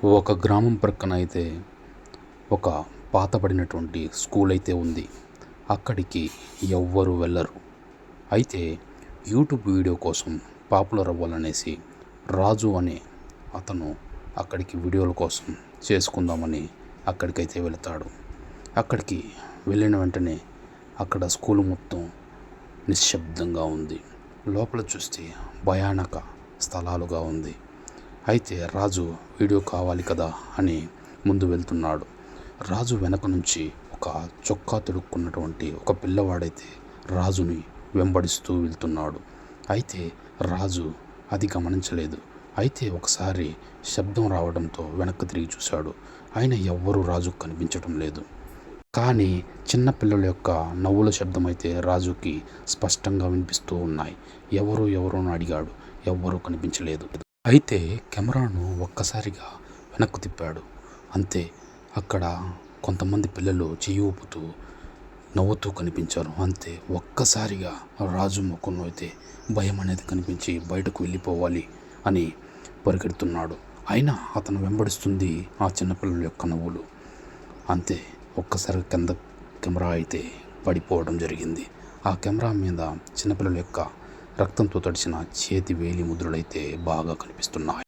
ఒక గ్రామం ప్రక్కన అయితే ఒక పాతబడినటువంటి స్కూల్ అయితే ఉంది. అక్కడికి ఎవ్వరు వెళ్ళరు. అయితే యూట్యూబ్ వీడియో కోసం పాపులర్ అవ్వాలనేసి రాజు అనే అతను అక్కడికి వీడియోల కోసం చేసుకుందామని అక్కడికైతే వెళతాడు. అక్కడికి వెళ్ళిన వెంటనే అక్కడ స్కూల్ మొత్తం నిశ్శబ్దంగా ఉంది. లోపల చూస్తే భయానక స్థలాలుగా ఉంది. అయితే రాజు వీడియో కావాలి కదా అని ముందు వెళ్తున్నాడు. రాజు వెనక నుంచి ఒక చొక్కా తొడుక్కున్నటువంటి ఒక పిల్లవాడైతే రాజుని వెంబడిస్తూ వెళ్తున్నాడు. అయితే రాజు అది గమనించలేదు. అయితే ఒకసారి శబ్దం రావడంతో వెనక్కి తిరిగి చూశాడు. ఆయన ఎవ్వరూ రాజుకు కనిపించడం లేదు. కానీ చిన్న పిల్లల యొక్క నవ్వుల శబ్దం అయితే రాజుకి స్పష్టంగా వినిపిస్తూ ఉన్నాయి. ఎవరు అని అడిగాడు. ఎవ్వరూ కనిపించలేదు. అయితే కెమెరాను ఒక్కసారిగా వెనక్కు తిప్పాడు. అంతే, అక్కడ కొంతమంది పిల్లలు చెయ్యి ఊపుతూ నవ్వుతూ కనిపించారు. అంతే, ఒక్కసారిగా రాజు ముఖంలో అయితే భయం అనేది కనిపించి బయటకు వెళ్ళిపోవాలి అని పరిగెడుతున్నాడు. అయినా అతను వెంబడిస్తుంది ఆ చిన్నపిల్లల యొక్క నవ్వులు. అంతే, ఒక్కసారి కింద కెమెరా అయితే పడిపోవడం జరిగింది. ఆ కెమెరా మీద చిన్నపిల్లల యొక్క రక్తంతో తడిసిన చేతి వేలి ముద్రలైతే బాగా కనిపిస్తున్నాయి.